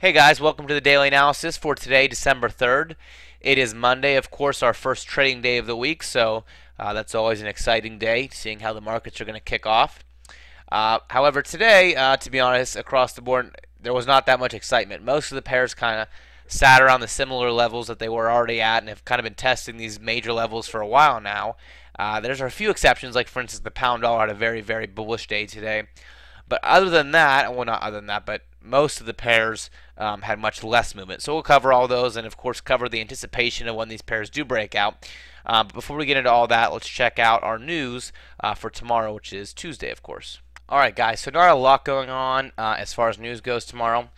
Hey guys, welcome to the daily analysis for today, December 3rd. It is Monday, of course, our first trading day of the week, so that's always an exciting day, seeing how the markets are going to kick off. However, today, to be honest, across the board, there was not that much excitement. Most of the pairs kind of sat around the similar levels that they were already at and have kind of been testing these major levels for a while now. There's a few exceptions, like for instance, the pound dollar had a very, very bullish day today. But other than that, well, not other than that, but most of the pairs had much less movement. So we'll cover all those and, of course, cover the anticipation of when these pairs do break out. But before we get into all that, let's check out our news for tomorrow, which is Tuesday, of course. All right, guys, so not a lot going on as far as news goes tomorrow.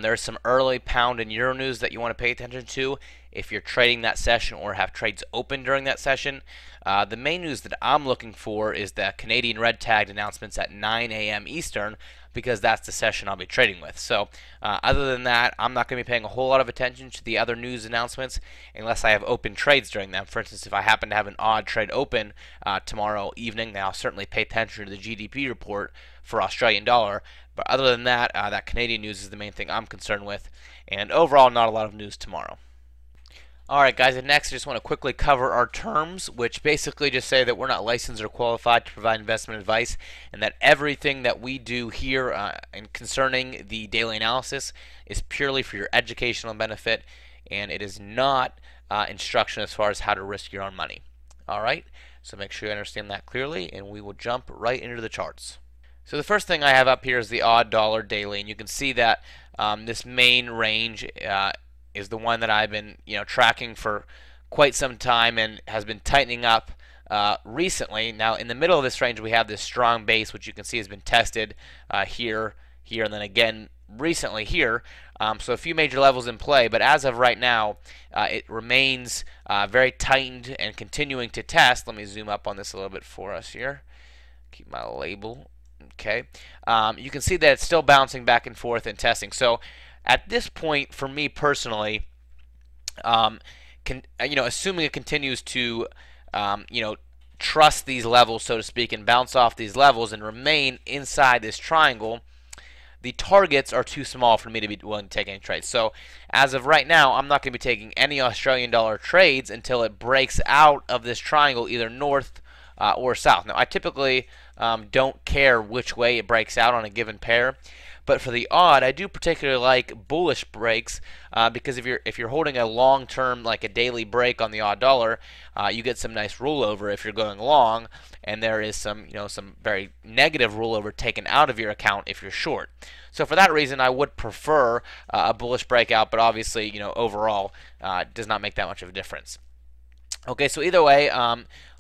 There's some early pound and euro news that you want to pay attention to if you're trading that session or have trades open during that session. The main news that I'm looking for is the Canadian red tagged announcements at 9 a.m. Eastern, because that's the session I'll be trading with. So other than that, I'm not going to be paying a whole lot of attention to the other news announcements unless I have open trades during them. For instance, if I happen to have an odd trade open tomorrow evening, then I'll certainly pay attention to the GDP report for Australian dollar. But other than that, that Canadian news is the main thing I'm concerned with. And overall, not a lot of news tomorrow. Alright guys, and next I just want to quickly cover our terms, which basically just say that we're not licensed or qualified to provide investment advice, and that everything that we do here and concerning the daily analysis is purely for your educational benefit, and it is not instruction as far as how to risk your own money. Alright, so make sure you understand that clearly, and we will jump right into the charts. So the first thing I have up here is the odd dollar daily, and you can see that this main range is the one that I've been tracking for quite some time and has been tightening up recently. Now in the middle of this range we have this strong base, which you can see has been tested here, and then again recently here. So a few major levels in play, but as of right now it remains very tightened and continuing to test. Let me zoom up on this a little bit for us here. Keep my label. Okay, you can see that it's still bouncing back and forth and testing. So at this point, for me personally, assuming it continues to, trust these levels, so to speak, and bounce off these levels and remain inside this triangle, the targets are too small for me to be willing to take any trades. So as of right now, I'm not going to be taking any Australian dollar trades until it breaks out of this triangle, either north or south. Now, I typically don't care which way it breaks out on a given pair. But for the odd, I do particularly like bullish breaks because if you're holding a long term, like a daily break on the odd dollar, you get some nice rollover if you're going long, and there is some very negative rollover taken out of your account if you're short. So for that reason, I would prefer a bullish breakout, but obviously overall does not make that much of a difference. Okay, so either way,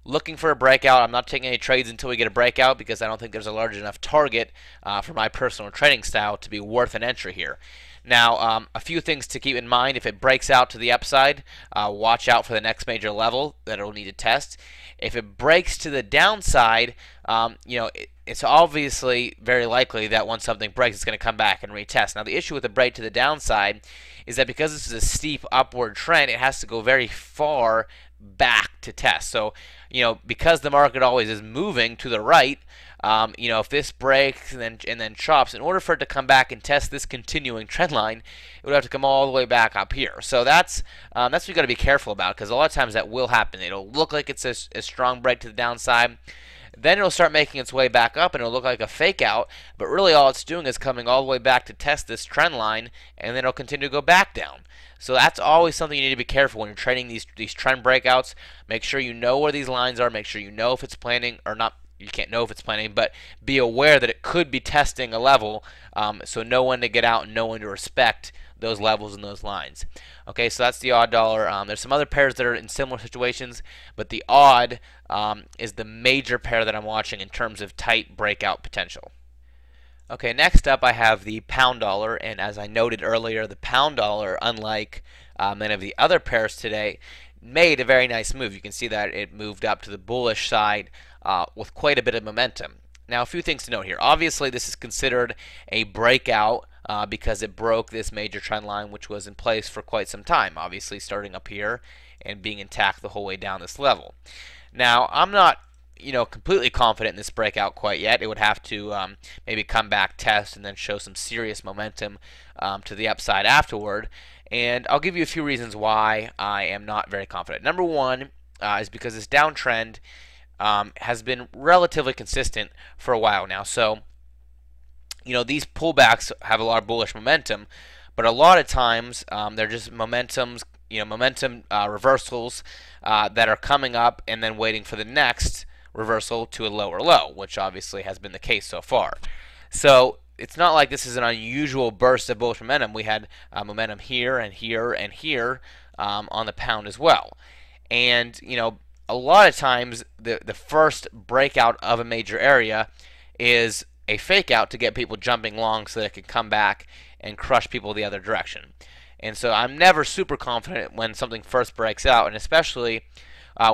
looking for a breakout. I'm not taking any trades until we get a breakout because I don't think there's a large enough target for my personal trading style to be worth an entry here. Now, a few things to keep in mind. If it breaks out to the upside, watch out for the next major level that it'll need to test. If it breaks to the downside, it's obviously very likely that once something breaks, it's going to come back and retest. Now, the issue with the break to the downside is that because this is a steep upward trend, it has to go very far back to test. So, because the market always is moving to the right, if this breaks and then chops, in order for it to come back and test this continuing trend line, it would have to come all the way back up here. So that's what you got to be careful about, because a lot of times that will happen. It'll look like it's a strong break to the downside. Then it'll start making its way back up and it'll look like a fake out, but really all it's doing is coming all the way back to test this trend line, and then it'll continue to go back down. So that's always something you need to be careful when you're trading these trend breakouts. Make sure you know where these lines are. Make sure you know if it's planning or not. You can't know if it's planning, but be aware that it could be testing a level, so know when to get out and know when to respect those levels and those lines. Okay, so that's the odd dollar. There's some other pairs that are in similar situations, but the odd is the major pair that I'm watching in terms of tight breakout potential. Okay, next up I have the pound dollar, and as I noted earlier, the pound dollar, unlike many of the other pairs today, made a very nice move. You can see that it moved up to the bullish side with quite a bit of momentum. Now, a few things to note here. Obviously, this is considered a breakout because it broke this major trend line, which was in place for quite some time, obviously starting up here and being intact the whole way down this level. Now, I'm not completely confident in this breakout quite yet. It would have to maybe come back, test, and then show some serious momentum to the upside afterward. And I'll give you a few reasons why I am not very confident. Number one is because this downtrend has been relatively consistent for a while now. So, these pullbacks have a lot of bullish momentum, but a lot of times they're just momentum reversals that are coming up and then waiting for the next reversal to a lower low, which obviously has been the case so far. So it's not like this is an unusual burst of bullish momentum. We had momentum here and here and here on the pound as well. And, a lot of times the first breakout of a major area is a fake out to get people jumping long so that it can come back and crush people the other direction. And so I'm never super confident when something first breaks out, and especially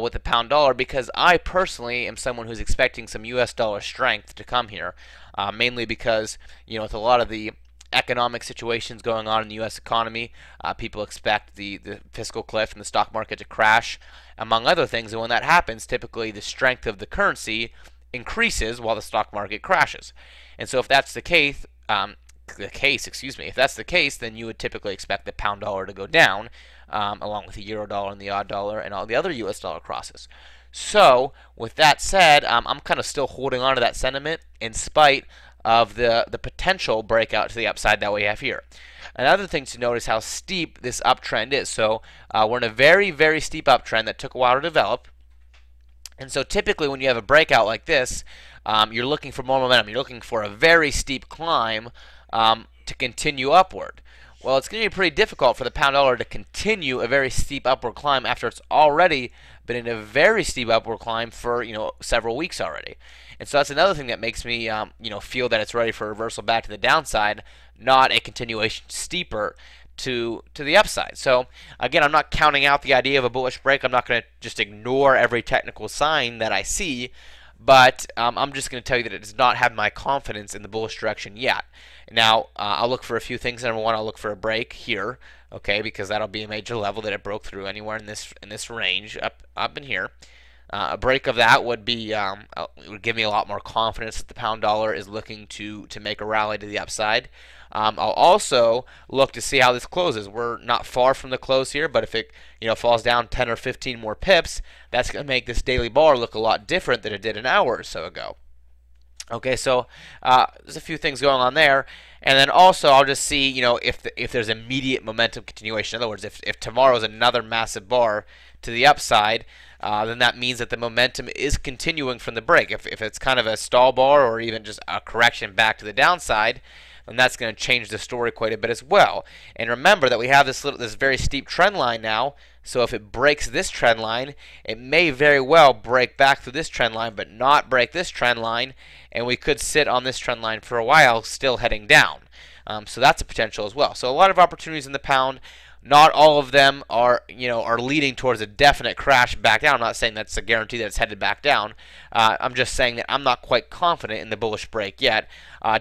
with the pound dollar, because I personally am someone who's expecting some US dollar strength to come here, mainly because, with a lot of the economic situations going on in the US economy, people expect the fiscal cliff and the stock market to crash, among other things. And when that happens, typically the strength of the currency increases while the stock market crashes. And so if that's the case, if that's the case, then you would typically expect the pound dollar to go down, along with the euro dollar and the odd dollar and all the other US dollar crosses. So with that said, I'm kind of still holding on to that sentiment in spite of the potential breakout to the upside that we have here. Another thing to note is how steep this uptrend is. So we're in a very, very steep uptrend that took a while to develop. And so typically when you have a breakout like this, you're looking for more momentum. You're looking for a very steep climb to continue upward. Well, it's going to be pretty difficult for the pound dollar to continue a very steep upward climb after it's already been in a very steep upward climb for several weeks already. And so that's another thing that makes me feel that it's ready for a reversal back to the downside, not a continuation steeper to the upside. So again, I'm not counting out the idea of a bullish break. I'm not going to just ignore every technical sign that I see, but I'm just going to tell you that it does not have my confidence in the bullish direction yet. Now, I'll look for a few things. Number one, I'll look for a break here, okay, because that'll be a major level that it broke through anywhere in this range up in here. A break of that would be it would give me a lot more confidence that the pound dollar is looking to make a rally to the upside. I'll also look to see how this closes. We're not far from the close here, but if it falls down 10 or 15 more pips, that's going to make this daily bar look a lot different than it did an hour or so ago. Okay, so there's a few things going on there, and then also I'll just see if there's immediate momentum continuation. In other words, if tomorrow's another massive bar to the upside, then that means that the momentum is continuing from the break. If it's kind of a stall bar or even just a correction back to the downside, then that's going to change the story quite a bit as well. And remember that we have this very steep trend line now. So if it breaks this trend line, it may very well break back through this trend line, but not break this trend line, and we could sit on this trend line for a while, still heading down. So that's a potential as well. So a lot of opportunities in the pound. Not all of them are leading towards a definite crash back down. I'm not saying that's a guarantee that it's headed back down. I'm just saying that I'm not quite confident in the bullish break yet.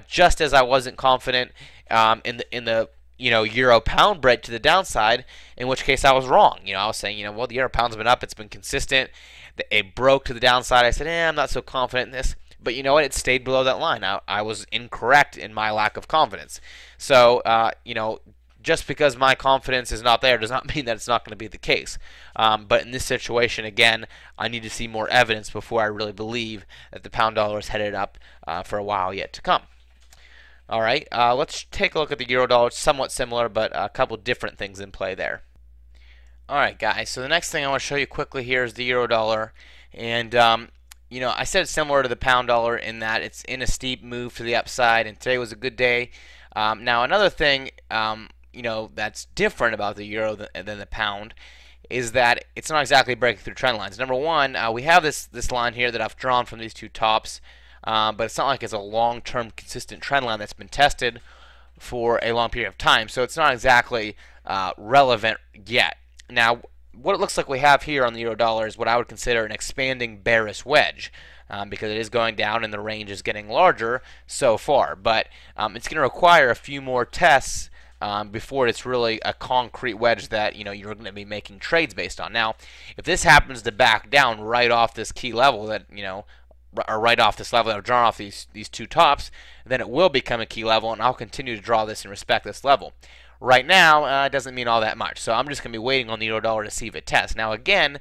Just as I wasn't confident in the euro pound break to the downside, in which case I was wrong. I was saying well, the euro pound's been up, it's been consistent. It broke to the downside. I said I'm not so confident in this. But you know what? It stayed below that line. I was incorrect in my lack of confidence. So just because my confidence is not there does not mean that it's not going to be the case. But in this situation, again, I need to see more evidence before I really believe that the pound dollar is headed up for a while yet to come. All right, let's take a look at the euro dollar. It's somewhat similar, but a couple different things in play there. All right, guys, so the next thing I want to show you quickly here is the euro dollar. And I said it's similar to the pound dollar in that it's in a steep move to the upside, and today was a good day. Now, another thing that's different about the euro than the pound is that it's not exactly breaking through trend lines. Number one, we have this line here that I've drawn from these two tops, but it's not like it's a long-term consistent trend line that's been tested for a long period of time, so it's not exactly relevant yet. Now, what it looks like we have here on the euro dollar is what I would consider an expanding bearish wedge, because it is going down and the range is getting larger so far. But it's going to require a few more tests before it's really a concrete wedge that you're going to be making trades based on. Now, if this happens to back down right off this key level that or right off this level that I've drawn off these two tops, then it will become a key level, and I'll continue to draw this and respect this level. Right now, it doesn't mean all that much, so I'm just going to be waiting on the euro dollar to see if it tests. Now, again,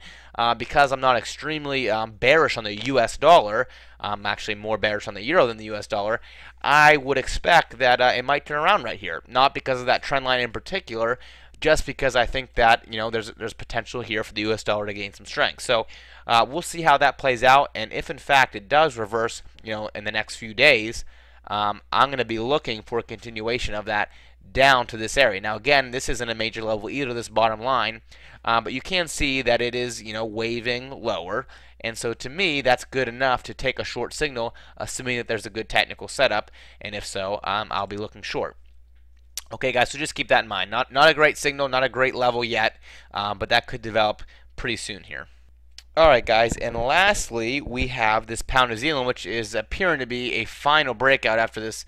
because I'm not extremely bearish on the U.S. dollar, I'm actually more bearish on the euro than the U.S. dollar, I would expect that it might turn around right here. Not because of that trend line in particular, just because I think that there's potential here for the U.S. dollar to gain some strength. So we'll see how that plays out, and if in fact it does reverse, in the next few days, I'm going to be looking for a continuation of that down to this area. Now again, this isn't a major level either, this bottom line, but you can see that it is waving lower, and so to me that's good enough to take a short signal, assuming that there's a good technical setup, and if so, I'll be looking short. Okay guys, so just keep that in mind. Not a great signal, not a great level yet, but that could develop pretty soon here. Alright guys, and lastly we have this pound New Zealand, which is appearing to be a final breakout after this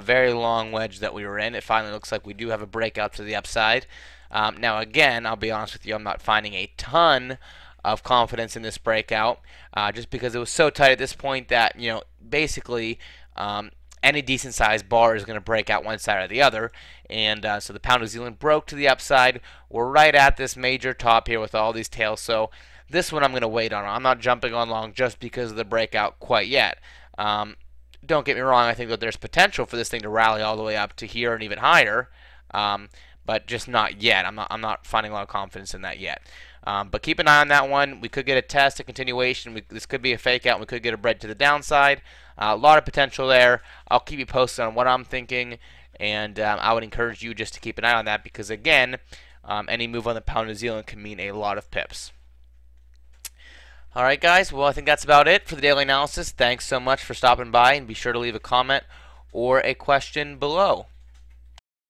very long wedge that we were in. It finally looks like we do have a breakout to the upside. Now again, I'll be honest with you, I'm not finding a ton of confidence in this breakout, just because it was so tight at this point that basically any decent sized bar is going to break out one side or the other, and so the pound New Zealand broke to the upside. We're right at this major top here with all these tails, so this one I'm going to wait on. I'm not jumping on long just because of the breakout quite yet. Don't get me wrong, I think that there's potential for this thing to rally all the way up to here and even higher, but just not yet. I'm not finding a lot of confidence in that yet. But keep an eye on that one. We could get a test, a continuation. This could be a fake out, and we could get a bread to the downside. A lot of potential there. I'll keep you posted on what I'm thinking, and I would encourage you just to keep an eye on that because, again, any move on the pound New Zealand can mean a lot of pips. Alright guys, well I think that's about it for the daily analysis. Thanks so much for stopping by, and be sure to leave a comment or a question below.